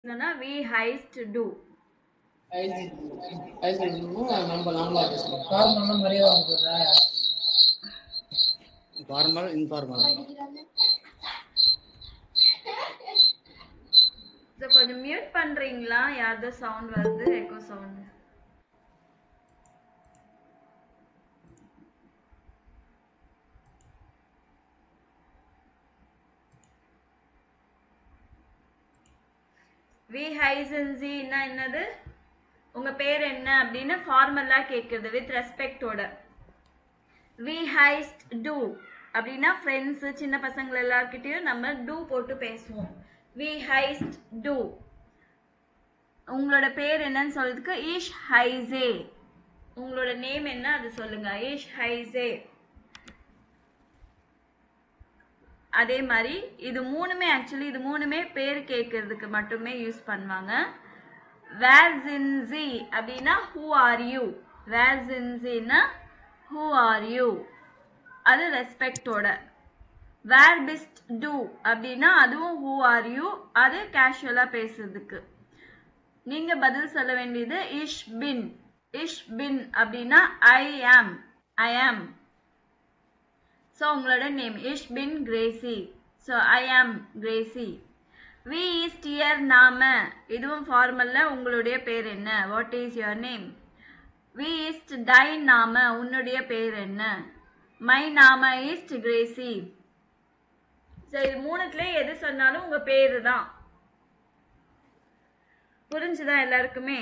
we heist do. Formal, informal. So கொஞ்சம் mute பண்றீங்களா? யாரதோ sound வருது, எக்கோ சவுண்ட். we heist னா என்னது? உங்க பேர் என்ன அப்படின்னு ஃபார்மலா கேக்குறது வித் ரெஸ்பெக்டோட. we heist do அப்படின்னா ஃப்ரெண்ட்ஸ் சின்ன பசங்க எல்லார்கிட்டயும் நம்ம do போட்டு பேசுவோம். we heist do. உங்களோட பேர் என்னன்னு சொல்றதுக்கு இஷ் ஹைசே. உங்களோட நேம் என்ன அது சொல்லுங்க. இஷ் ஹைசே. அதே மாதிரி இது மூணுமே பேர் கேட்கறதுக்கு மட்டுமே யூஸ் பண்ணுவாங்க. வேர் ஜின்சி அப்படின்னா ஹூ ஆர் யூ. வேர் ஜின்சின்னா ஹூ ஆர் யூ, அது ரெஸ்பெக்டோட. வேர் பிஸ்ட் டூ அப்படின்னா அதுவும் ஹூ ஆர் யூ, அது கேஷுவலா பேசுறதுக்கு. நீங்க பதில் சொல்ல வேண்டியது இஷ் பின். இஷ் பின் அப்படின்னா ஐ ஆம். ஸோ உங்களோட நேம் இஷ் பின் Gracy. So I am Gracy. We இஸ்ட் year நாம, இதுவும் ஃபார்மல்ல உங்களுடைய பேர் என்ன. What is your name. வி இஸ்ட் டை நாம, உன்னுடைய பேர் என்ன. மை நாம இஸ்ட் கிரேசி. ஸோ இது மூணுத்துல எது சொன்னாலும் உங்க பேரு தான். புரிஞ்சுதா எல்லாருக்குமே?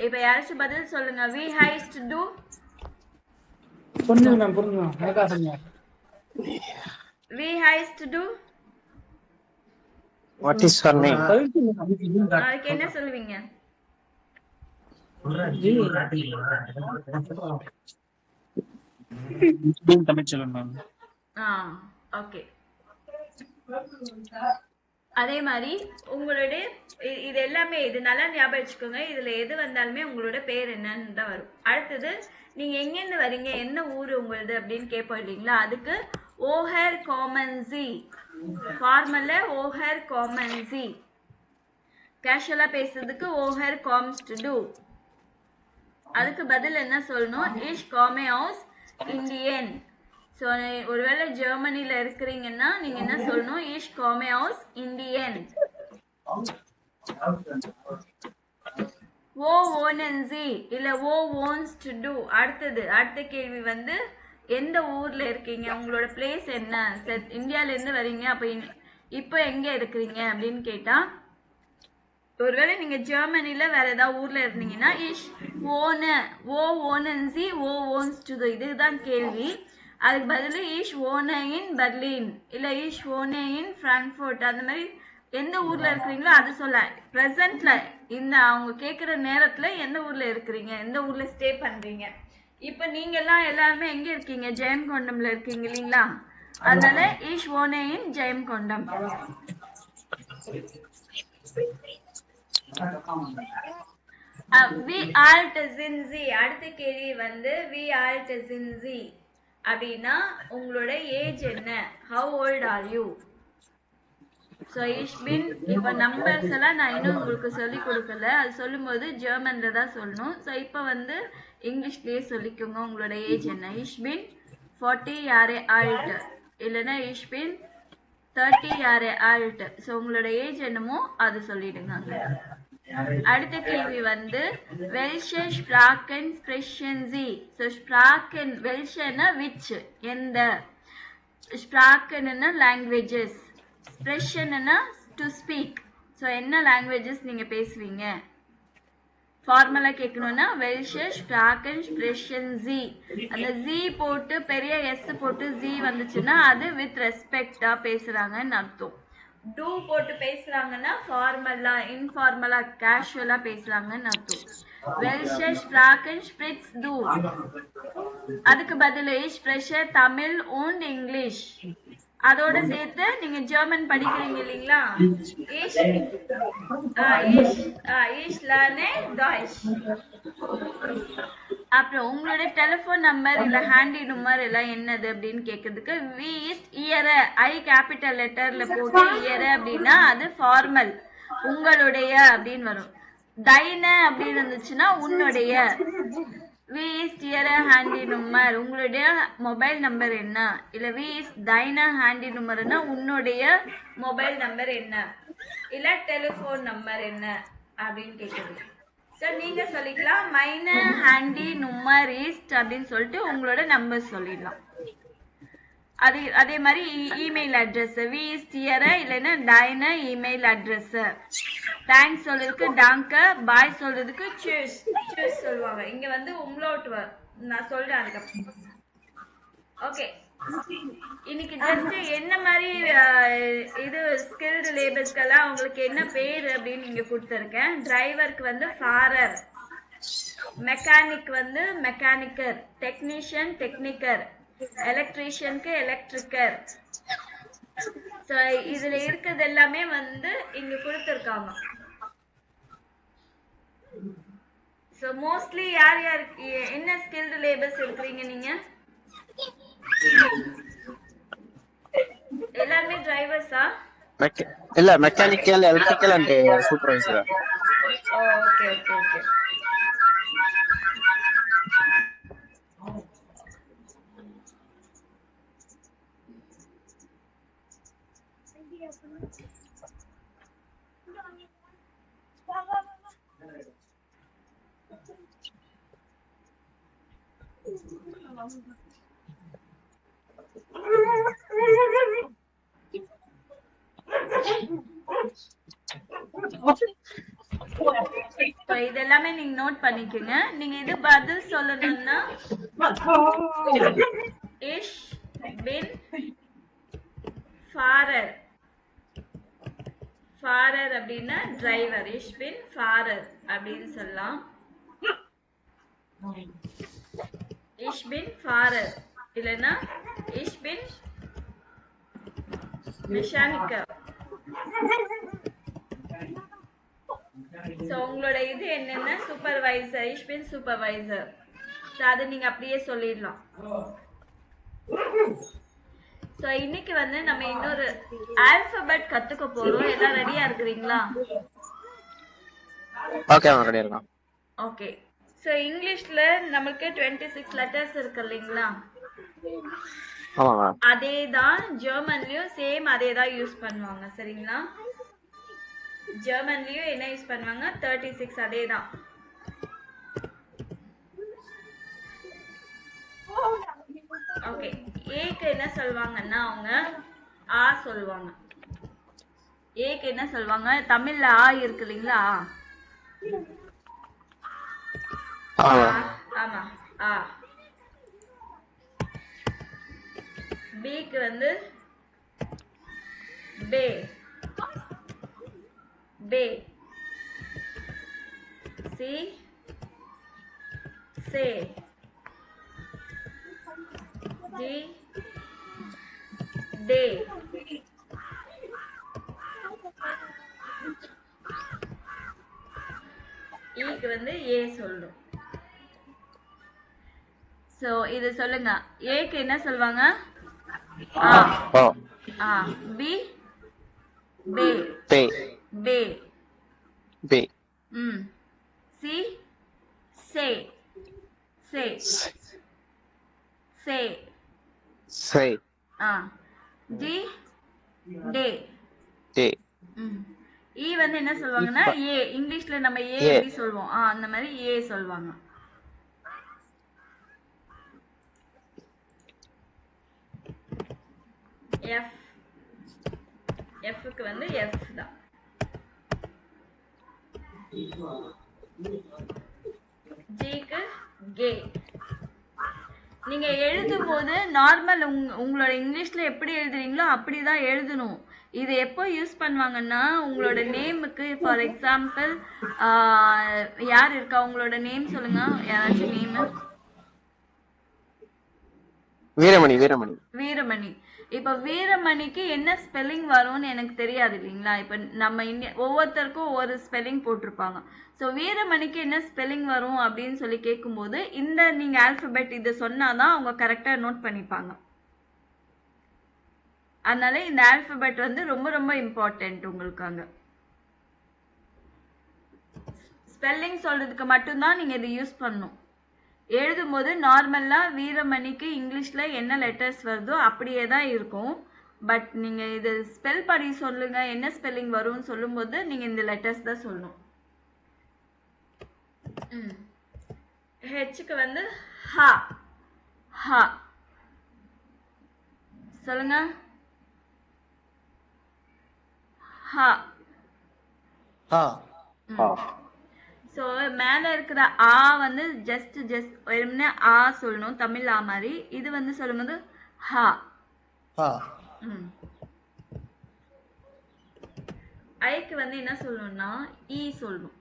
இப்ப யாராச்சும் பதில் சொல்லுங்க. we heist do. புரிஞ்சுது மேம், புரிஞ்சுது மேம். எனக்கா சொல்லுங்க. we heist do. What is your name? அதுக்கு என்ன சொல்லுவீங்க? தமிழ் சொல்லுங்க மேம். ஓகே. அதே மாதிரி உங்களுடைய இது எல்லாமே இது நல்லா ஞாபகம் வச்சுக்கோங்க. இதுல எது வந்தாலுமே உங்களோட பேர் என்னன்னு தான் வரும். அடுத்தது நீங்க எங்கேருந்து வரீங்க, என்ன ஊரு உங்களது அப்படின்னு கேட்போம் இல்லைங்களா. அதுக்கு ஓஹர் காமன்சி. ஃபார்மல்ல ஓஹர் காமன்சி. கேஷுவலா பேசுறதுக்கு ஓஹர் காம்ஸ் டு டூ. அதுக்கு பதில் என்ன சொல்லணும். இஷ் காமே ஹவுஸ் இந்தியன். ஸோ ஒருவேளை ஜெர்மனில இருக்கிறீங்கன்னா நீங்க என்ன சொல்லணும். இஷ் காமே ஹவுஸ் இந்தியன். ஓ ஓனன்சி இல்ல ஓ ஓன்ஸ் டு டூ. அடுத்த கேள்வி வந்து எந்த ஊர்ல இருக்கீங்க, உங்களோட பிளேஸ் என்ன. இந்தியால இருந்து வரீங்க, அப்ப இப்போ எங்க இருக்கிறீங்க அப்படின்னு கேட்டா, ஒருவேளை நீங்க ஜெர்மனில வேற ஏதாவது ஊர்ல இருந்தீங்கன்னா இஷ் ஓன ஓ ஓனன்சி ஓ ஓன்ஸ் டு டூ, இதுதான் கேள்வி. அதுக்கு பதில் இஷ் ஓனே இன் பெர்லின் இல்ல இஷ் ஓனே இன் பிராங்க்ஃபர்ட். அந்த மாதிரி எந்த ஊர்ல இருக்கிறீங்களோ அது சொல்ல. பிரசன்ட்ல இந்த அவங்க கேட்குற நேரத்துல எந்த ஊர்ல இருக்கிறீங்க, எந்த ஊர்ல ஸ்டே பண்றீங்க. இப்ப நீங்க எல்லாருமே எங்க இருக்கீங்க, ஜெயம்கொண்டம்ல இருக்கீங்க இல்லைங்களா. அதனால இஷ் ஓனே இன் ஜெயம்கொண்டம். வி ஆல்ட் ஜின்சி. அடுத்த கேள்வி வந்து வி ஆல்ட் ஜின்சி அப்படின்னா உங்களோட ஏஜ் என்ன. How old are you. So இஷ் பின். இப்போ நம்பர்ஸ் எல்லாம் நான் இன்னும் உங்களுக்கு சொல்லி கொடுக்கல. அது சொல்லும்போது ஜெர்மன்ல தான் சொல்லணும். ஸோ இப்போ வந்து இங்கிலீஷ்லயே சொல்லிக்கோங்க உங்களோட ஏஜ் என்ன. இஷ் பின் 40 யாரே ஆல்ட் இல்லைன்னா இஷ் பின் 30 யாரே ஆல்ட். ஸோ உங்களோட ஏஜ் என்னமோ அது சொல்லிடுங்க. அடுத்த கேள்வி வந்து வெல்ஷே ஸ்ப்ராக்கன் ஸ்ப்ரெஷன்சி. ஸோ ஸ்ப்ராக்கன் வெல்ஷன்னா விச் எந்த, ஸ்ப்ராக்கன்னா லாங்குவேஜஸ், ஸ்ப்ரெஷன்னா டு ஸ்பீக். ஸோ என்ன லாங்குவேஜஸ் நீங்க பேசுவீங்க. ஃபார்மலா கேட்கணும்னா வெல்ஷே ஸ்ப்ராக்கன் ஸ்ப்ரெஷன்சி. அந்த ஜி போட்டு பெரிய எஸ் போட்டு ஜி வந்துச்சுன்னா அது வித் ரெஸ்பெக்டா பேசுறாங்கன்னு அர்த்தம். டூ போட்டு பேசுறாங்கன்னா ஃபார்மலா இன்ஃபார்மலா கேஷுவலா பேசுறாங்கன்னு அர்த்தம். வெல்ஷே ஸ்ப்ராக்கன் ஸ்பிரிட்ஸ் டூ. அதுக்கு பதில் ஸ்ப்ரெஷர் தமிழ் und இங்கிலீஷ். அதோட சேர்த்து நீங்க ஜெர்மன் படிக்கிறீங்க இல்லைங்களா. ich lerne Deutsch. அப்புறம் உங்களோட டெலிஃபோன் நம்பர் இல்ல ஹேண்டி நம்பர் எல்லாம் என்னது அப்படின்னு கேக்குறதுக்கு வி இஸ் இயர் ஐ கேபிட்டல் லெட்டர்ல போட்டு இயர் அப்படின்னா அது ஃபார்மல் உங்களுடைய அப்படின்னு வரும். தைன அப்படின்னு இருந்துச்சுன்னா உன்னுடைய. வி இஸ் இயர் ஹேண்டி நம்பர் உங்களுடைய மொபைல் நம்பர் என்ன, இல்ல வி இஸ் தைன ஹேண்டி நம்பர்னா உன்னுடைய மொபைல் நம்பர் என்ன, இல்ல டெலிஃபோன் நம்பர் என்ன அப்படின்னு கேக்குறது. ஸோ நீங்க சொல்லிக்கலாம் மைன ஹேண்டி நம்பர் இஸ்ட் அப்படின்னு சொல்லிட்டு உங்களோட நம்பர் சொல்லிடலாம். அதே மாதிரி இமெயில் அட்ரஸ் வி இஸ் டியர இல்லைன்னா டைன இமெயில் அட்ரஸ். தேங்க்ஸ் சொல்றதுக்கு டாங்க, பாய் சொல்றதுக்கு சூஸ் சூஸ் சொல்லுவாங்க. இங்க வந்து உம்லோட் நான் சொல்றேன் அதுக்கப்புறம். ஓகே, இன்னைக்கு ஜஸ்ட் என்ன மாதிரி இது ஸ்கில்டு லேபர்ஸ்க்கெல்லாம் உங்களுக்கு என்ன பேர் அப்படின்னு இங்க கொடுத்துருக்கேன். டிரைவருக்கு வந்து ஃபாரர், மெக்கானிக் வந்து மெக்கானிக்கர், டெக்னீஷியன் டெக்னிக்கர், எலக்ட்ரீஷியனுக்கு எலக்ட்ரிக்கர். ஸோ இதுல இருக்கிறது எல்லாமே வந்து இங்க கொடுத்துருக்காங்க. ஸோ மோஸ்ட்லி யார் யார் என்ன ஸ்கில்டு லேபர்ஸ் இருக்கிறீங்க நீங்க? எல்லாருமே டிரைவர்ஸா? இல்ல mechanical, electrical and supervisor. Okay okay okay. இதெல்லாமே நீங்க நோட் பண்ணிக்கங்க. நீங்க இது பதில் சொல்லணும்னா இஷ் பின் ஃபாரர். ஃபாரர் அப்படின்னா டிரைவர். இஷ் பின் ஃபாரர் அப்படின்னு சொல்லலாம். இஷ் பின் ஃபாரர் இல்லைன்னா இஷ் பின் மெக்கானிக்கர். சோ உங்களோட இது என்னன்னா சூப்பர்வைசர், இஷ் பின் சூப்பர்வைசர். சோ அதை நீங்க அப்படியே சொல்லிடலாம். சோ இன்னைக்கு வந்து நம்ம இன்னொரு ஆல்பபெட் கத்துக்க போறோம். எல்லாம் ரெடியா இருக்கிறீங்களா? ஓகே மேம், ரெடியா இருக்கோம். ஓகே. சோ இங்கிலீஷ்ல நமக்கு 26 லெட்டர்ஸ் இருக்கு இல்லைங்களா? ஆமா மேம். அதேதான் ஜெர்மன்லயும் சேம் அதேதான் யூஸ் பண்ணுவாங்க. சரிங்களா? ஜெர்மன்லயும் என்ன யூஸ் பண்ணுவாங்க? 36 அதேதான். ஓகே. ஏக்கு என்ன சொல்வாங்கன்னா அவங்க ஆ சொல்லுவாங்க. ஏக்கு என்ன சொல்வாங்க? தமிழ்ல ஆ இருக்கு இல்லைங்களா? ஆமா ஆ. பிக்கு வந்து பே பே. சி சே. டி டே. ஈக்கு வந்து ஏ சொல்லணும். சோ இது சொல்லுங்க. ஏக்கு என்ன சொல்வாங்க? ஆ ஆ. பி பே பே பே பே. சி சே சே சே சே. ஆ. டி டே டே. ஈ வந்து என்ன சொல்வாங்கன்னா ஏ. இங்கிலீஷ்ல நம்ம ஏ எப்படி சொல்வோம் அந்த மாதிரி ஏ சொல்வாங்க. எஃப். எஃப்க்கு வந்து எஃப் தான். ஜிக்கு கே. நீங்க எழுதும் போது நார்மல் உங்களோட இங்கிலீஷ்ல எப்படி எழுதுறீங்களோ அப்படிதான் எழுதணும். இது எப்போ யூஸ் பண்ணுவாங்கன்னா உங்களோட நேமுக்கு. ஃபார் எக்ஸாம்பிள் யார் இருக்கா? உங்களோட நேம் சொல்லுங்க. யாராச்சும் நேம்? வீரமணி. வீரமணி. வீரமணி. இப்ப வீரமணிக்கு என்ன ஸ்பெல்லிங் வரும்னு எனக்கு தெரியாது இல்லைங்களா? இப்ப நம்ம ஒவ்வொருத்தருக்கும் ஒவ்வொரு ஸ்பெல்லிங் போட்டிருப்பாங்க. ஸோ வீரமணிக்கு என்ன ஸ்பெல்லிங் வரும் அப்படின்னு சொல்லி கேட்கும்போது இந்த நீங்க ஆல்பபெட் இதை சொன்னாதான் அவங்க கரெக்டா நோட் பண்ணிப்பாங்க. அதனால இந்த ஆல்பபெட் வந்து ரொம்ப ரொம்ப இம்பார்ட்டன்ட் உங்களுக்காக. ஸ்பெல்லிங் சொல்றதுக்கு மட்டும்தான் நீங்க இதை யூஸ் பண்ணணும். எழுதும் போது நார்மலா வீரமணிக்கு இங்கிலீஷ்ல என்ன லெட்டர்ஸ் வருதோ அப்படியே தான் இருக்கும். பட் நீங்க இது ஸ்பெல் பண்ணி சொல்லுங்க, என்ன ஸ்பெல்லிங் வரும்னு சொல்லும்போது நீங்க இந்த லெட்டர்ஸ் தான் சொல்லணும். ஹெச்க்கு வந்து ஹா. ஹா சொல்லுங்க. ஹா. ஹா. ஸோ மேலே இருக்கிற ஆ வந்து ஜஸ்ட் வெறும்னே ஆ சொல்லணும், தமிழ் ஆ மாதிரி. இது வந்து சொல்லும்போது ஹா. ஹா. ஐக்கு வந்து என்ன சொல்லணும்னா ஈ சொல்லணும்.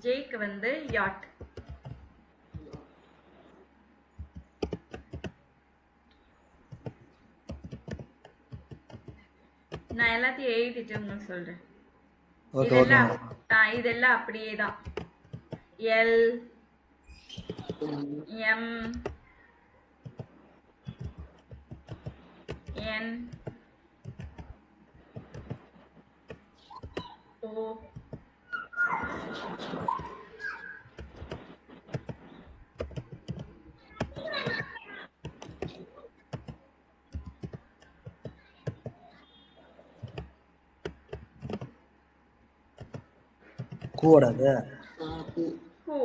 ஜேக்கு வந்து யாட். நான் எல்லாத்தையும் எழுதிட்டு உங்களுக்கு சொல்றேன். இதெல்லாம் அப்படியே தான். எல் எம் என் ஓ கூடாது. ஹூ.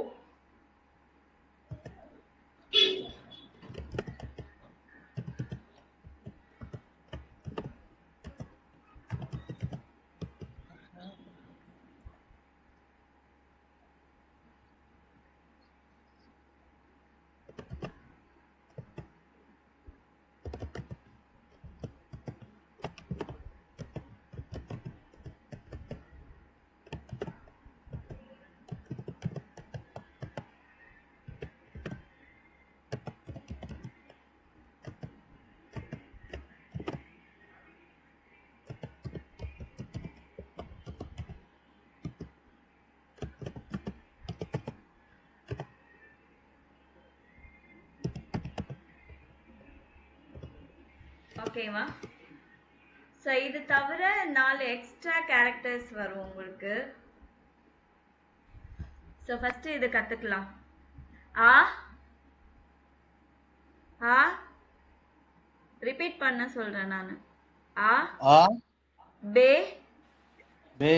ஓகேவா? ஸோ இது தவிர 4 எக்ஸ்ட்ரா கேரக்டர்ஸ் வரும் உங்களுக்கு. ஸோ ஃபர்ஸ்ட் இது கத்துக்கலாம். ஆ ஆ ரிப்பீட் பண்ண சொல்றேன் நான். ஆ ஆ பே பே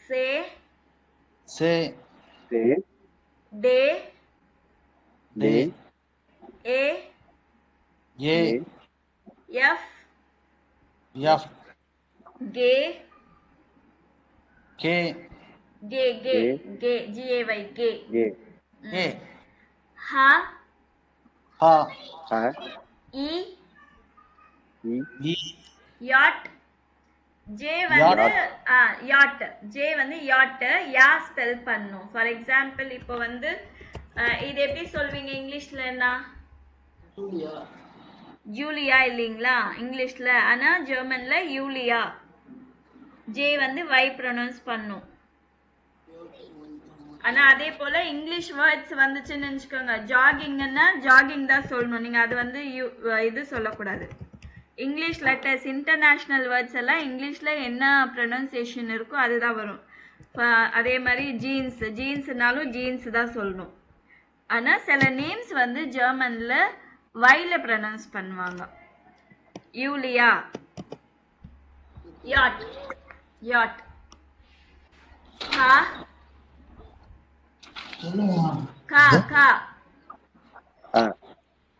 சே சே டே டே ஏ ஏ எஃப் எஃப் கே கே கே கே கே GAY கே ஏ ஹா ஹா இ இ யாட். ஜே வந்து யாட். ஜே வந்து யாட். யா ஸ்பெல் பண்ணும். ஃபார் எக்ஸாம்பிள் இப்போ வந்து இது எப்படி சொல்வீங்க இங்கிலீஷ்லன்னா? ஜூலியா இல்லைங்களா இங்கிலீஷ்ல, ஆனா ஜெர்மன்ல யூலியா. ஜே வந்து வை ப்ரொனவுன்ஸ் பண்ணும். ஆனா அதே போல இங்கிலீஷ் வேர்ட்ஸ் வந்துச்சுன்னு நினைச்சுக்கோங்க. ஜாகிங்னா ஜாகிங் தான் சொல்லணும். நீங்க அது வந்து இது சொல்லக்கூடாது. இங்கிலீஷ் லெட்டர்ஸ் இன்டர்நேஷ்னல் வேர்ட்ஸ் எல்லாம் இங்கிலீஷ்ல என்ன ப்ரொனன்சியேஷன் இருக்கோ அதுதான் வரும். அதே மாதிரி ஜீன்ஸ்னாலும் ஜீன்ஸ் தான் சொல்லணும். ஆனா சில நேம்ஸ் வந்து ஜெர்மன்ல வைல ப்ரொனவுன்ஸ் பண்ணுவாங்க. Yulia, yard yard. கா கா கா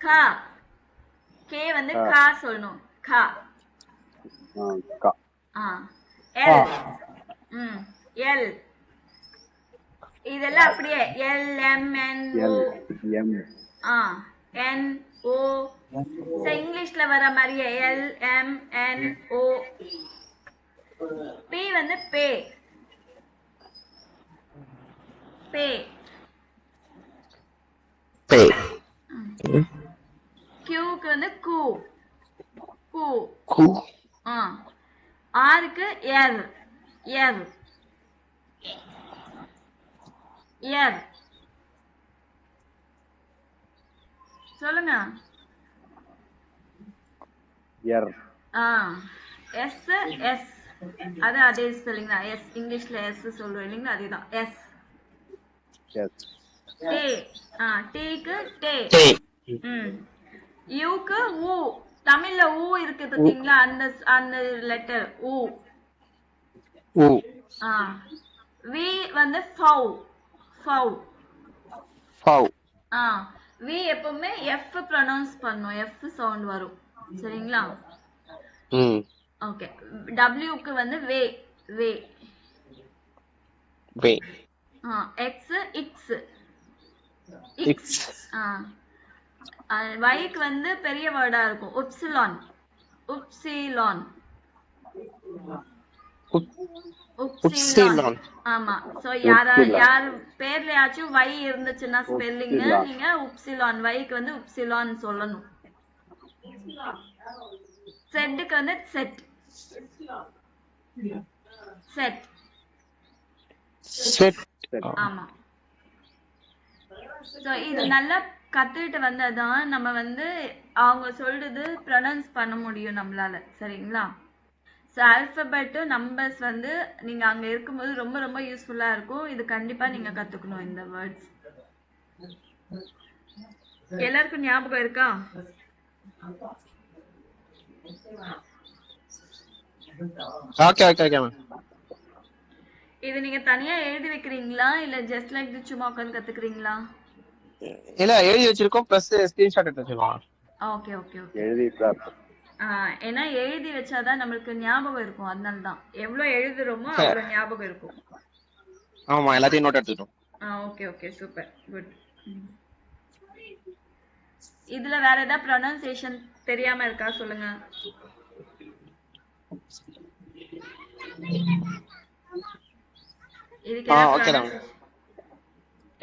கா. கே வந்து கா சொல்லணும். கா. L L. இதெல்லாம் அப்படியே எல் எம் என் ஓ என் ஓ. இங்கிலீஷ்ல வர மாதிரியே எல் எம் என் ஓ. பி வந்து பே பே. Pay. கியூக்கு வந்து கூ கூ Ku. ஆருக்கு எர் எர் எர் சொல்லுங்க. Yer. எஸ் எஸ் அது அதே ஸ்பெல்லிங் தான். எஸ் இங்கிலீஷ்ல எஸ் சொல்றோம் இல்லைங்களா, அதேதான் எஸ். Yes. டே டேக்கு டே. Tay. யூக்கு ஊ. தமிழ்ல ஊ இருக்கு பாத்தீங்களா, அந்த அந்த லெட்டர் ஊ. U. வி வந்து ஃபவ் ஃபவ். Fow. வி எப்பவுமே எஃப் ப்ரொனவுன்ஸ் பண்ணும், எஃப் சவுண்ட் வரும் சரிங்களா. ஓகே. டபிள்யூக்கு வந்து வே வே. Way. எக்ஸ் இக்ஸ் X. வைக்கு வந்து பெரிய வேர்டா இருக்கும், உப்சிலான் உப்சிலான் Upsilon. ஆமா. சோ யார் பேர்லயாச்சும் வை இருந்துச்சுன்னா ஸ்பெல்லிங் நீங்க உப்சிலான், வைக்கு வந்து உப்சிலான் சொல்லணும். செட்டுக்கு வந்து செட் செட். Set. ஆமா. சோ இது நல்லா கத்துக்கிட்டு வந்தாதான் நம்ம வந்து அவங்க சொல்றது ப்ரொனவுன்ஸ் பண்ண முடியும் நம்மளால சரிங்களா. ஸோ ஆல்பபெட் நம்பர்ஸ் வந்து நீங்க அங்க இருக்கும்போது ரொம்ப ரொம்ப யூஸ்ஃபுல்லா இருக்கும். இது கண்டிப்பா நீங்க கத்துக்கணும் இந்த வேர்ட்ஸ். எல்லாருக்கும் ஞாபகம் இருக்கா? Okay, okay, okay, ma'am. இது நீங்க தனியா எழுதி வைக்கிறீங்களா இல்ல ஜஸ்ட் லைக் சும்மா உட்காந்து கத்துக்கிறீங்களா? இல்ல எழுதி வச்சிருக்கோம் பிளஸ் ஸ்கிரீன்ஷாட் எடுத்து வச்சிருக்கோம். Okay okay okay. எழுதி ஏன்னா எழுதி வச்சாதான் நம்மளுக்கு ஞாபகம் இருக்கும், அதனால தான். எவ்வளவு எழுதுறோமோ அவ்வளவு ஞாபகம் இருக்கும். ஆமா, எல்லாத்தையும் நோட் எடுத்துட்டோம். Okay okay super good. இதுல வேற ஏதாவது ப்ரொனன்சியேஷன் தெரியாம இருக்கா சொல்லுங்க. இதுக்கு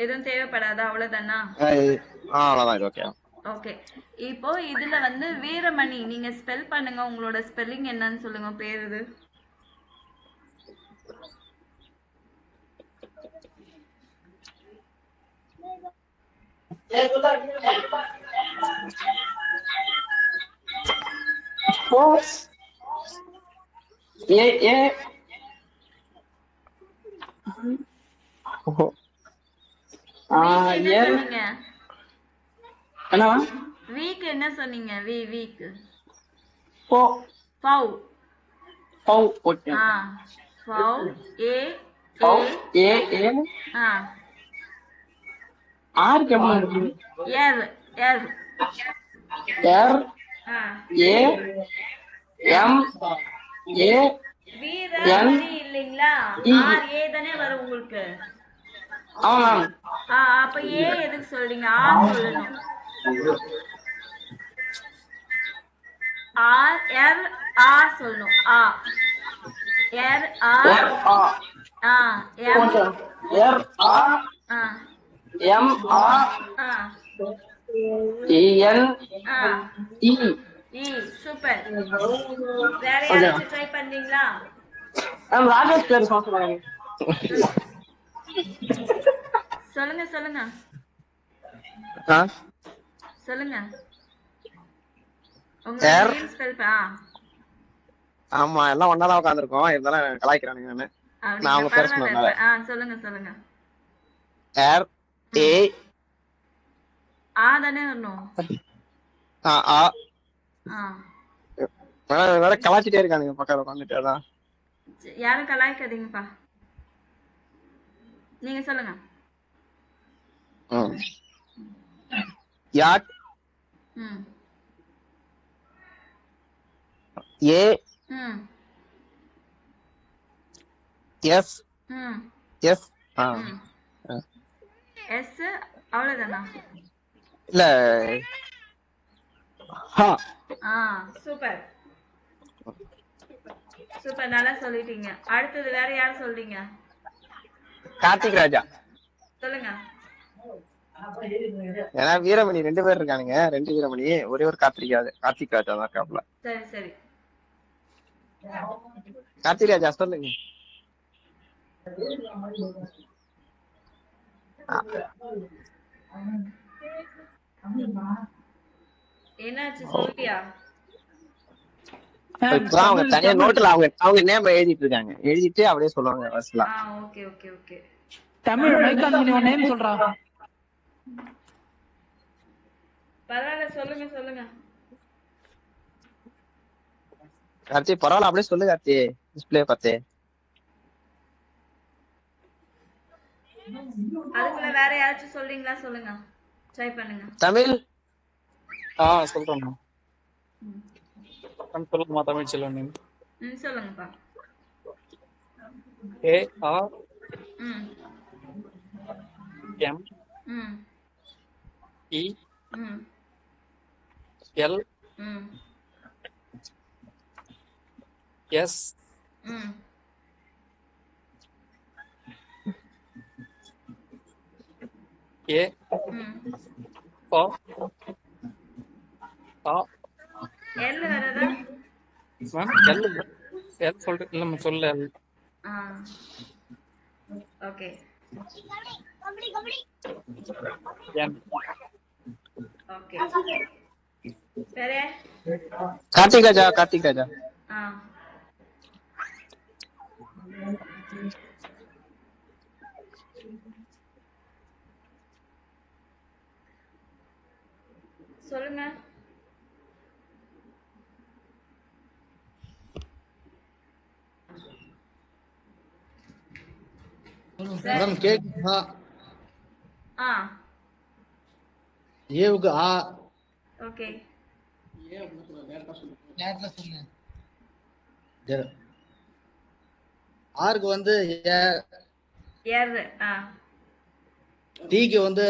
எதுவும் தேவைப்படாதா? அவ்வளவுதானா? அவ்வளவுதான். Okay okay. இப்போ இதுல வந்து வீரமணி நீங்க ஸ்பெல் பண்ணுங்க. உங்களோட ஸ்பெல்லிங் என்னன்னு சொல்லுங்க. பேர் இது வீக் என்ன சொன்னீங்க? வீக் ஃபவ் ஃபவ் ஓகே. ஃபவ் ஏ ஏ ஏ ஆர் கேம் எர் எர் எர் ஏ எம் ஏ வீரமணி இல்லைங்களா? ஆர் ஏ தானே வரும் உங்களுக்கு. ஆமா. அப்ப ஏ எதுக்கு சொல்றீங்க? ஆர் சொல்லணும். ஆர் எர் ஆ சொல்லணும். எர் ஆ எம் எர் ஆ எம் ஆ என் இ சூப்பர். வேற யாராச்சும் ட்ரை பண்றீங்களா? ராஜேஷ் பேர் சொல்லுங்க சொல்லுங்க சொல்லுங்க. உங்க நேம் ஸ்பெல் ஆமா, எல்லாம் ஒண்ணாதான் உட்கார்ந்திருக்கோம். இருந்தாலும் கலாய்க்கிறானுங்க. நான் அவங்க பேர் சொன்னேன்ல. சொல்லுங்க சொல்லுங்க. ஆர் ஏ தானே வரணும். வேற கலாய்ச்சிட்டே இருக்கானுங்க பக்கத்துல உட்கார்ந்துட்டு. அதான் யாரும் கலாய்க்காதீங்கப்பா. நீங்க சொல்லுங்க. யாட் ஏ எஸ் எஸ் எஸ் அவ்வளவுதானா? இல்ல சூப்பர் சூப்பர் நல்லா சொல்லிட்டீங்க. அடுத்தது வேற யார் சொல்றீங்க? கார்த்திக் ராஜா. சொல்லுங்க. ஏன்னா வீரமணி 2 பேர் இருக்கானுங்க, 2 வீரமணி, ஒரே ஒரு கார்த்திக் ராஜா தான் இருக்காப்ல. சரி சரி. கார்த்திக் ராஜா சொல்லுங்க. என்னாச்சு சொல்லியா? இப்பதான் அவங்க தனியா நோட்டுல அவங்க நேம் எழுதிட்டு இருக்காங்க, எழுதிட்டு அப்படியே சொல்லுவாங்க வசலா. Okay okay okay. Tamil mic on பண்ணி உன் நேம் சொல்றா. பரவாயில்ல சொல்லுங்க சொல்லுங்க. கார்த்தி பரவாயில்ல அப்படியே சொல்லு கார்த்தி, டிஸ்பிளே பார்த்து. அதுக்குள்ள வேற யாராச்சும் சொல்றீங்களா? சொல்லுங்க, ட்ரை பண்ணுங்க. தமிழ் சொல்றேன். சொல்லுங்கம்மா தமிழ் செல்வன். சொல்லுங்கப்பா. ARM ELS A எல் வரதா? எல் சொல்றேன் இல்ல சொல்ல. Okay okay. வேற கார்த்திக் ராஜா. சொல்லுங்க. மேடம் கேக்கு ஏவுக்கு ஆ. ஓகே. ஆருக்கு வந்து எர். டீக்கு வந்து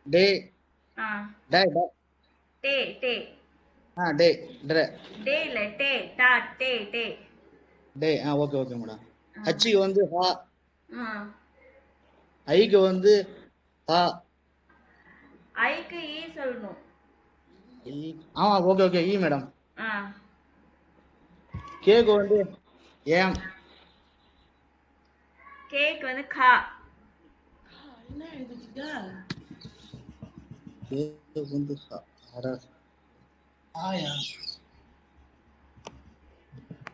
டே டே டே டே டே டே டே இல்ல டே டா டே டே டே. Okay okay madam. ஹச்சுக்கு வந்து ஹா. ஐக்கு வந்து ஹா. ஐக்கு ஈ சொல்லணும். ஓகே ஓகே ஈ மேடம். கேக்கு வந்து ஏம். கேக்கு வந்து கா. கேக்கு வந்து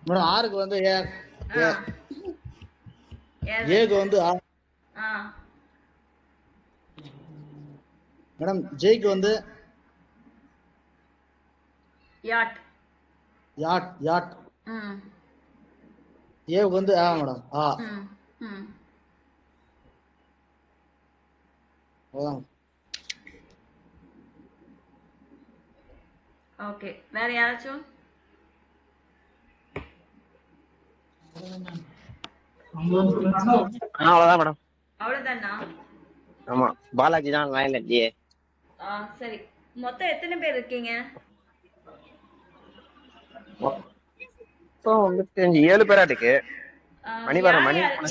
மேடம் ஆருக்கு வந்து ஏர். ஏக்கு வந்து ஆ. மேடம் ஜெய்க்கு வந்து யாட். Yard yard. ஏவுக்கு வந்து ஆ மேடம் ஆ. ஓகே. வேற யாராச்சும்? அவ்வளவுதான் மேடம். அவ்வளவுதானா? ஆமா, பாலாஜி தான் லைன்ல இல்லையே. சரி, மொத்தம் எத்தனை பேர் இருக்கீங்க? மொத்தம் வந்துட்டு 7 பேரா இருக்கு. மணி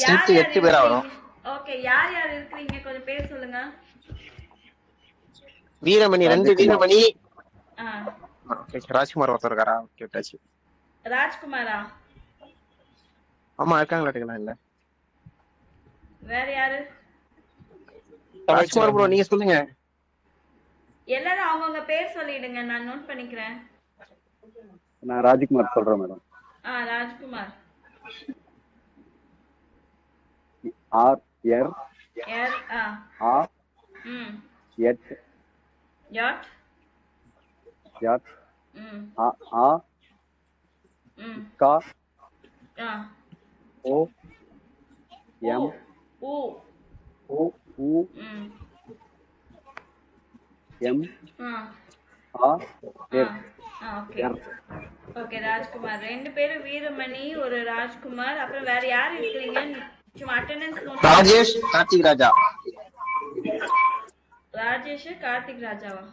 சேர்த்து 8 பேரா வரும். ஓகே, யார் யார் இருக்கீங்க கொஞ்சம் பேர் சொல்லுங்க. வீரமணி 2 வீரமணி. ராஜ்குமார் ஒருத்தர் இருக்காரா? கேட்டாச்சு. ராஜ்குமாரா? ஆமா இருக்காங்களா? இல்ல வேற யாரு? ராஜ்குமார் ப்ரோ, நீங்க சொல்லுங்க. எல்லாரும் அவங்கவுங்க பேர் சொல்லிடுங்க, நான் நோட் பண்ணிக்கிறேன். நான் ராஜ்குமார் சொல்றேன் மேடம். ராஜ்குமார். ஆர் எர் எர் ஆ எட் யாட் யாட் ஆ ஆ கா ஓ எம் ஊ ஓ ஊ எம் ஆ எர். ஓகே. ராஜ்குமார் 2 பேரும், வீரமணி ஒரு ராஜ்குமார், அப்புறம் வேற யார் இருக்கீங்க? சும்மா அட்டெண்டன்ஸ் நோட். ராஜேஷ் கார்த்திக் ராஜா. ராஜேஷ் கார்த்திக் ராஜாவா?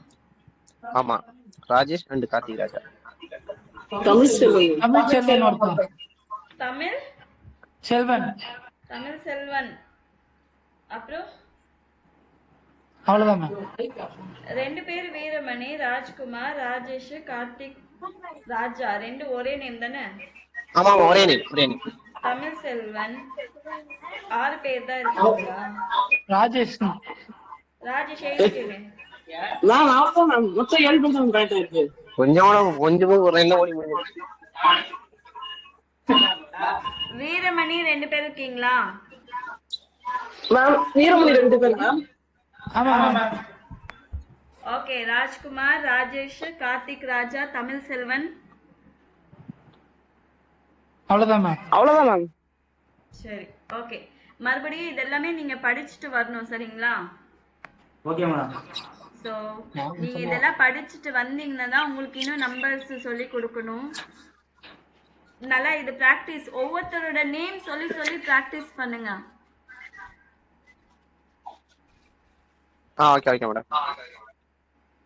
ஆமா, ராஜேஷ் அண்ட் கார்த்திக் ராஜா. தமிழ் செல்வன். தமிழ் செல்வன். தமிழ் செல்வன். அப்புறம் அவ்வளவுதான் மேம். 2 பேர் வீரமணி, ராஜ்குமார், ராஜேஷ், கார்த்திக், ராஜா 2 ஒரே நேம் தானே? ஆமா ஒரே நேம். தமிழ் செல்வன் 6 பேர் தான் இருக்கீங்களா? ராஜேஷ் ராஜேஷ் எழுதிட்டேனே. நான் அவ்வளவுதான் மேம். மொத்தம் 7 பேர் தான் கரெக்டா இருக்கு. கொஞ்சம் ஒரு 2 ஓடி முடிஞ்சு. வீரமணி 2 பேர் இருக்கீங்களா? மேம் வீரமணி 2 பேர் மேம். ஆமா மேம். ஓகே, ராஜ்குமார், ராஜேஷ், கார்த்திக், ராஜா, தமிழ் செல்வன். அவ்வளவுதான் மேம். அவ்வளவுதான் மேம். சரி, ஓகே. மறுபடியும் இதெல்லாமே நீங்க படிச்சுட்டு வரணும், சரிங்களா? Okay madam. சோ நீங்க இதெல்லாம் படிச்சுட்டு வந்தீங்கன்னா தான் உங்களுக்கு இன்னும் நம்பர்ஸ் சொல்லி கொடுக்கணும். நல்லா இது பிராக்டிஸ், ஒவ்வொருத்தரோட நேம் சொல்லி சொல்லி பிராக்டிஸ் பண்ணுங்க. Okay madam.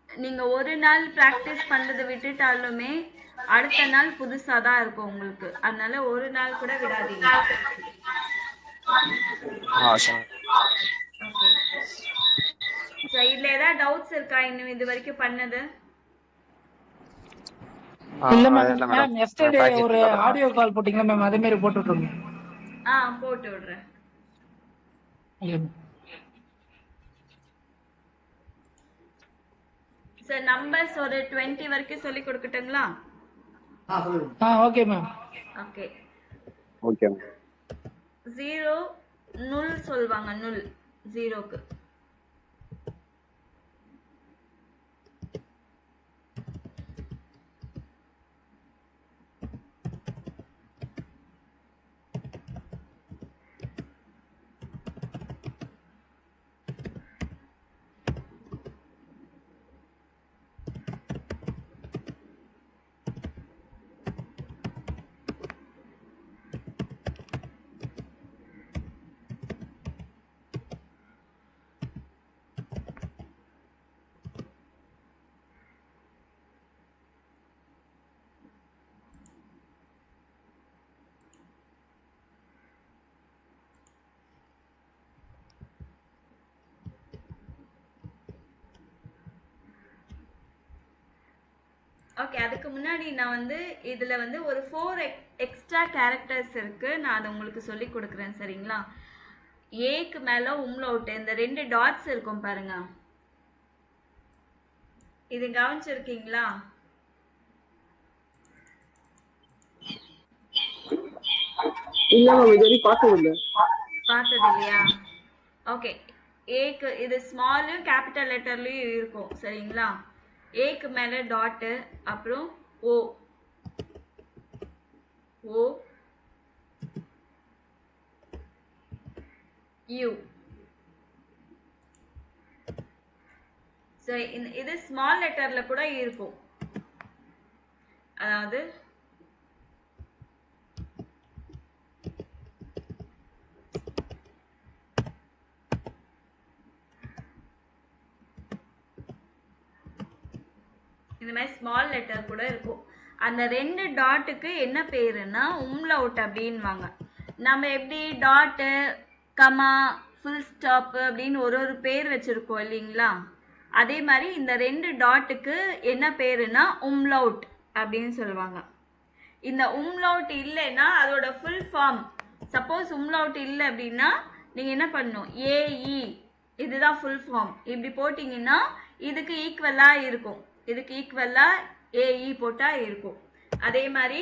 நீங்க ஒரு நாள் பிராக்டிஸ் பண்றதை விட்டுட்டாலுமே அடுத்த நாள் புதுசா தான் இருக்கும் உங்களுக்கு. அதனால ஒரு நாள் கூட விடாதீங்க. ஓகே. சோ இதுல ஏதாவது டவுட்ஸ் இருக்கா இன்னும் இது வரைக்கும் பண்ணது? இல்ல மேம். எஸ்டர்டே ஒரு ஆடியோ கால் போட்டீங்களா மேம், அதே மாதிரி போட்டு விட்டுருங்க. போட்டு விடுறேன். சார் நம்பர்ஸ் ஒரு 20 வரைக்கும் சொல்லி கொடுக்கட்டுங்களா? Okay ma'am. Okay. Okay ma'am. 0 நுல் சொல்வாங்க, நுல் 0க்கு. ஓகே, அதுக்கு முன்னாடி நான் வந்து இதுல வந்து ஒரு 4 எக்ஸ்ட்ரா கேரக்டர்ஸ் இருக்கு. நான் அதை உங்களுக்கு சொல்லி கொடுக்குறேன், சரிங்களா? ஏக்கு மேல உம்லவுட், இந்த 2 டாட்ஸ் இருக்கும் பாருங்க. இது கவனிச்சிருக்கீங்களா? இல்ல மேம், இது வரைக்கும் பார்த்தது இல்ல. பார்த்தது இல்லையா? ஓகே. ஏக்கு இது ஸ்மாலும் கேபிட்டல் லெட்டர்லயும் இருக்கும், சரிங்களா? ஏக்கு மேல டாட், அப்புறம் ஓ ஓ யூ. சரி, இது ஸ்மால் லெட்டர்ல கூட இருக்கும். அதாவது இந்த மாதிரி ஸ்மால் லெட்டர் கூட இருக்கும். அந்த 2 டாட்டுக்கு என்ன பேருன்னா உம்லவுட் அப்படின்வாங்க. நம்ம எப்படி டாட்டு, கமா, ஃபுல் ஸ்டாப் அப்படின்னு ஒரு பேர் வச்சிருக்கோம் இல்லைங்களா? அதே மாதிரி இந்த 2 டாட்டுக்கு என்ன பேருன்னா உம்லவுட் அப்படின்னு சொல்லுவாங்க. இந்த உம்லவுட் இல்லைன்னா அதோட ஃபுல் ஃபார்ம், சப்போஸ் உம்லவுட் இல்லை அப்படின்னா நீங்க என்ன பண்ணணும், ஏஇ இதுதான் ஃபுல் ஃபார்ம். இப்படி போட்டிங்கன்னா இதுக்கு ஈக்குவலா இருக்கும். இதுக்கு ஈக்குவலா ஏஇ போட்டா இருக்கும். அதே மாதிரி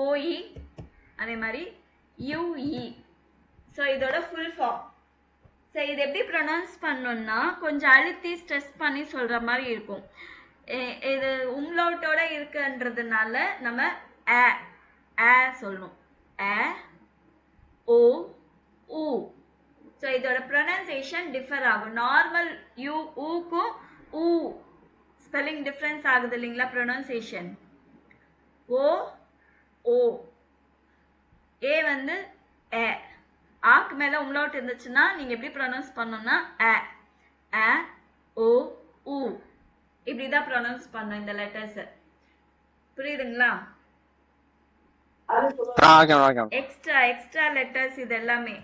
ஓஇ, அதே மாதிரி யூஇ. ஸோ இதோட ஃபுல் ஃபார்ம். ஸோ இது எப்படி ப்ரொனவுன்ஸ் பண்ணணும்னா கொஞ்சம் அழுத்தி ஸ்ட்ரெஸ் பண்ணி சொல்ற மாதிரி இருக்கும். இது உம்லவுட்டோட இருக்குன்றதுனால நம்ம ஆ சொல்லணும். ஓ ஊ. ஸோ இதோட ப்ரொனன்சியேஷன் டிஃபர் ஆகும். நார்மல் யூ ஊக்கும் ஊ ஸ்பெல்லிங் டிஃப்ரென்ஸ் ஆகுது இல்லைங்களா? ப்ரொனன்சியேஷன் ஓ ஓ. ஏ வந்து ஏ. ஆக்கு மேல உம்லவுட் இருந்துச்சுன்னா நீங்க எப்படி ப்ரொனவுன்ஸ் பண்ணணும்னா ஆ ஓ ஊ இப்படிதான் ப்ரொனவுன்ஸ் பண்ணணும் இந்த லெட்டர்ஸ். புரியுதுங்களா? எக்ஸ்ட்ரா லெட்டர்ஸ் இது எல்லாமே.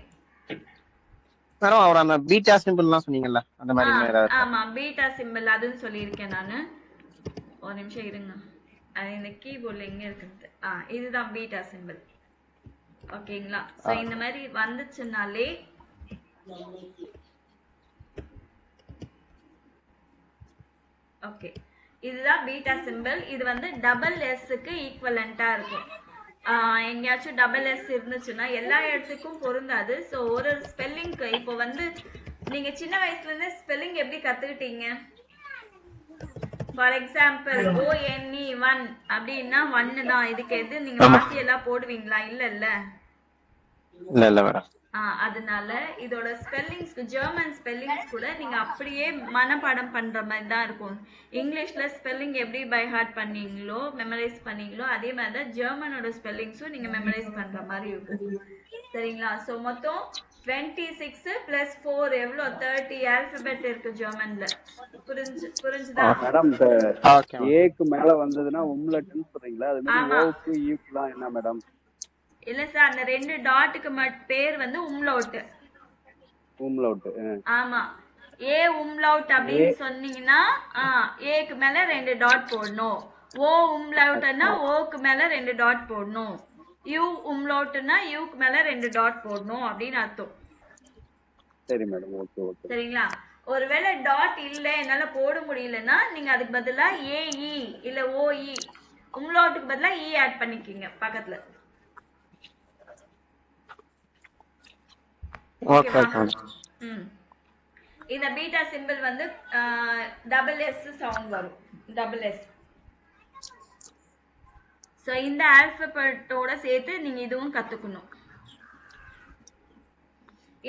மேடம் அவர் அந்த பீட்டா சிம்பிள்லாம் சொன்னீங்கல்ல அந்த மாதிரி இன்னும் ஏதாவது இருக்கா? ஆமா பீட்டா சிம்பிள் அதுன்னு சொல்லியிருக்கேன் நானு. ஒரு நிமிஷம் இருங்க, அது இந்த கீபோர்ட்ல எங்க இருக்குது. இதுதான் பீட்டா சிம்பிள். ஓகேங்களா? சோ இந்த மாதிரி வந்துச்சுனாலே ஓகே, இதுதான் பீட்டா சிம்பிள். இது வந்து டபுள் எஸ்க்கு ஈக்குவலண்டா இருக்கும். எங்கேயாச்சும் டபுள் எஸ் இருந்துச்சுன்னா எல்லா இடத்துக்கும் பொருந்தாது. ஸோ ஒரு ஸ்பெல்லிங்க்கு இப்போ வந்து நீங்க சின்ன வயசுல இருந்து ஸ்பெல்லிங் எப்படி கத்துக்கிட்டீங்க? ஃபார் எக்ஸாம்பிள் ONE 1 அப்படின்னா 1 தான். இதுக்கு எது நீங்க மாத்தி எல்லாம் போடுவீங்களா? இல்ல இல்ல மேடம். அதனால இதோட ஸ்பெல்லிங்ஸ், ஜெர்மன் ஸ்பெல்லிங்ஸ் கூட நீங்க அப்படியே மனப்பாடம் பண்ற மாதிரி தான் இருக்கும். இங்கிலீஷ்ல ஸ்பெல்லிங் எப்படி பை ஹார்ட் பண்ணீங்களோ, மெமரைஸ் பண்ணீங்களோ, அதே மாதிரி தான் ஜெர்மனோட ஸ்பெல்லிங்ஸும் நீங்க மெமரைஸ் பண்ற மாதிரி இருக்கும். சரிங்களா? ஸோ மொத்தம் 26 + 4 எவ்வளோ? 30 ஆல்பபெட் இருக்கு ஜெர்மன்ல. புரிஞ்சுதா? மேடம் இந்த ஏக்கு மேல வந்ததுன்னா உம்லட்னு சொல்றீங்களா? அது மாதிரி ஓக்கு ஈக்குலாம் என்ன மேடம்? இல்ல சார், அந்த 2 டாட்டுக்கு பேர் வந்து உம்லவுட். ஆமா, ஏ உம்லவுட் அப்படின்னு சொன்னீங்கன்னா ஏக்கு மேல 2 டாட் போடணும். ஓ உம்லவுட்னா ஓக்கு மேல 2 டாட் போடணும். யூ உம்லவுட்னா யூக்கு மேல 2 டாட் போடணும் அப்படின்னு அர்த்தம். சரி மேடம், ஓகே ஓகே. சரிங்களா? ஒருவேளை டாட் இல்ல, என்னால போட முடியலன்னா நீங்க அதுக்கு பதிலா ஏஇ இல்ல ஓஇ, உம்லவுட்டுக்கு பதிலா இ ஆட் பண்ணிக்கீங்க பக்கத்துல. இந்த பீட்டா சிம்பிள் வந்து டபுள் எஸ் சவுண்ட் வரும். Double S. சோ இந்த ஆல்பபெட்டோட சேர்த்து நீங்க இதுவும் கத்துக்கணும்.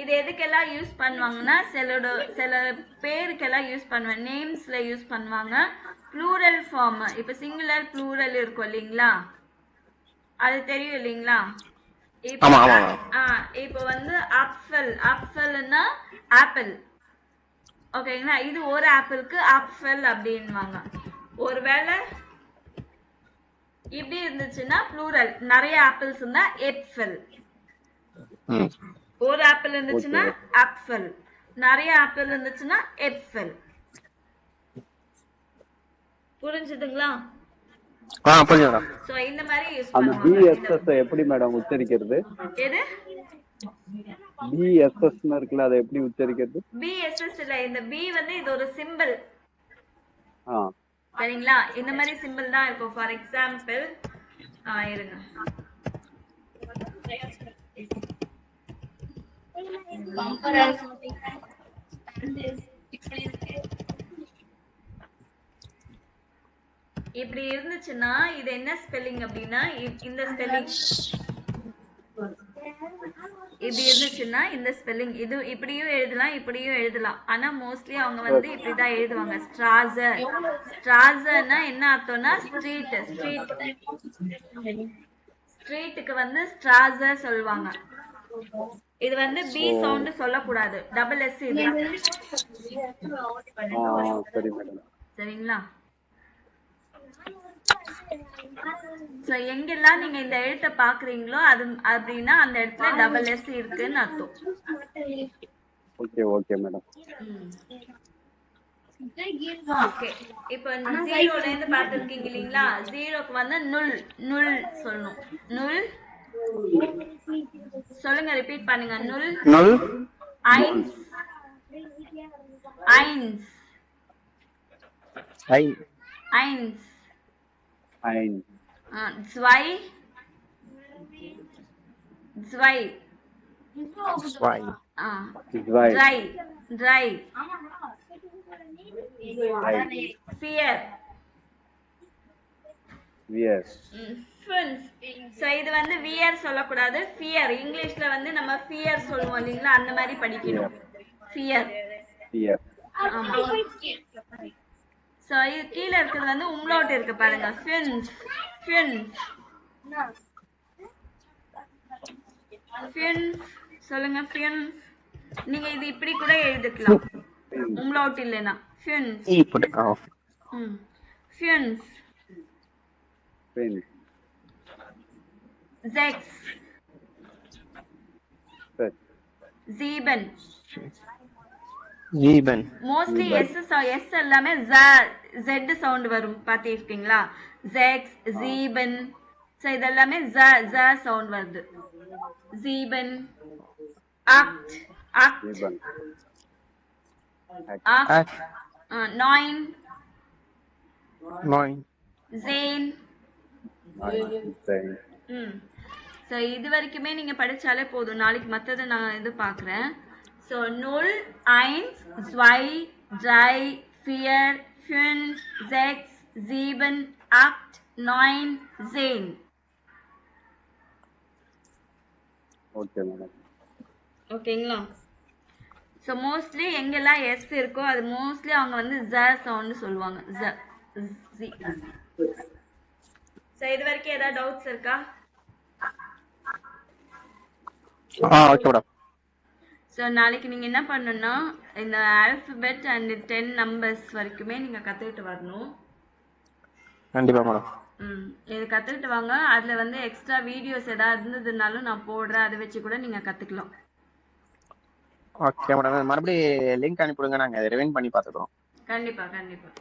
இது எதுக்கெல்லாம் யூஸ் பண்ணுவாங்கன்னா சில பேருக்கெல்லாம் யூஸ் பண்ணுவாங்க. நேம்ஸ்ல யூஸ் பண்ணுவாங்க. ப்ளூரல் ஃபார்ம், இப்ப சிங்குலர் ப்ளூரல் இருக்கும் இல்லைங்களா? அது தெரியும் இல்லைங்களா? இப்போ வந்து அப்ஃபல்னா ஆப்பிள். ஓகேங்களா? இது ஒரு ஆப்பிளுக்கு ஆப்ஃபல் அப்படின்வாங்க. ஒருவேளை இப்படி இருந்துச்சுன்னா ப்ளூரல், நிறைய ஆப்பிள்ஸ் இருந்தா எப்ஃபல். ஒரு ஆப்பிள் இருந்துச்சுன்னா ஆப்ஃபல், நிறைய ஆப்பிள் இருந்துச்சுன்னா எப்ஃபல். புரிஞ்சுதுங்களா? புரியுது. சோ இந்த மாதிரி யூஸ் அந்த பண்ணுவாங்க. BSS எப்படி மேடம் உச்சரிக்கிறது? எது? BSS ன்னு இருக்குல, அதை எப்படி உச்சரிக்கிறது? BSS இல்ல, இந்த B வந்து இது ஒரு சிம்பிள். சரிங்களா? இந்த மாதிரி சிம்பிள் தான் இருக்கும். ஃபார் எக்ஸாம்பிள் இருங்க, இப்படி இருந்துச்சுன்னா இது என்ன ஸ்பெல்லிங் அப்படின்னா இந்த ஸ்பெல்லிங். இப்படி இருந்துச்சுன்னா இந்த ஸ்பெல்லிங். இது இப்படியும் எழுதலாம், இப்படியும் எழுதலாம். ஆனா மோஸ்ட்லி அவங்க வந்து இப்படிதான் எழுதுவாங்க. ஸ்ட்ராசர். ஸ்ட்ராசர்னா என்ன அர்த்தம்னா ஸ்ட்ரீட். ஸ்ட்ரீட்டுக்கு வந்து ஸ்ட்ராசர் சொல்லுவாங்க. இது வந்து பி சவுண்ட் சொல்லக்கூடாது. டபுள் எஸ் இது. சரிங்களா? சோ எங்கெல்லாம் நீங்க இந்த எழுத்தை பாக்குறீங்களோ அது அப்படின்னா அந்த இடத்துல டபுள் எஸ் இருக்குன்னு அர்த்தம். Okay okay madam. ஓகே, இப்போ 0ல இருந்து பார்த்திருக்கீங்க இல்லீங்களா? 0க்கு வந்து நுல். நுல் சொல்லணும். நுல் சொல்லுங்க, ரிப்பீட் பண்ணுங்க. நுல். நுல். ஐன்ஸ். ஐன்ஸ். ஐன்ஸ். ஐன்ஸ். zwei. zwei. drei. drei. fear. fear. So இது வந்து வியர் சொல்லக்கூடாது, ஃபியர். இங்கிலீஷ்ல வந்து நம்ம ஃபியர் சொல்லுவோம் இல்லீங்களா? அந்த மாதிரி படிக்கணும். ஃபியர். ஃபியர். ஆமா. சோ இது கீழ இருக்குது வந்து உம்லவுட் இருக்கு பாருங்க. ஃபின்ஸ். ஃபின்ஸ். ஃபின்ஸ் சொல்லுங்க. ஃபின்ஸ். நீங்க இது இப்படி கூட எழுதிக்கலாம், உம்லவுட் இல்லனா. ஃபின்ஸ். ஃபின்ஸ். ஃபின்ஸ். sechs. 7. ஜீபன். மோஸ்ட்லி எஸ் எல்லாமே ஜெட் சவுண்ட் வரும் பாத்திருக்கீங்களா? ஜெக்ஸ், ஜீபன். சோ இதெல்லாமே சவுண்ட் வருது. ஜீபன், ஆக்ட், ஆக்ட், ஆக்ட், நைன், நோய். ஜேன். சோ இது வரைக்குமே நீங்க படிச்சாலே போதும். நாளைக்கு மத்தத நான் இது பாக்குறேன். சோ 0, 1, 2, 3, 4, 5, 6, 7, 8, 9, 10. Okay madam. ஓகேங்களா? சோ மோஸ்ட்லி எங்கெல்லாம் எஸ் இருக்கோ அது மோஸ்ட்லி அவங்க வந்து ஜ சவுண்ட் சொல்லுவாங்க. ஜ ஜி. சோ இது வரைக்கும் ஏதாவது டவுட்ஸ் இருக்கா? Okay madam. ஸோ நாளைக்கு நீங்கள் என்ன பண்ணணும்னா இந்த ஆல்ஃபபெட் அண்ட் 10 நம்பர்ஸ் வரைக்குமே நீங்கள் கற்றுக்கிட்டு வரணும். கண்டிப்பா மேடம். இது கற்றுக்கிட்டு வாங்க. அதில் வந்து எக்ஸ்ட்ரா வீடியோஸ் ஏதாவது இருந்ததுனாலும் நான் போடுறேன். அதை வச்சு கூட நீங்கள் கற்றுக்கலாம். Okay madam. மறுபடியும் லிங்க் அனுப்பிவிடுங்க, நாங்கள் ரிவைண்ட் பண்ணி பார்த்துக்கிறோம். கண்டிப்பாக கண்டிப்பாக.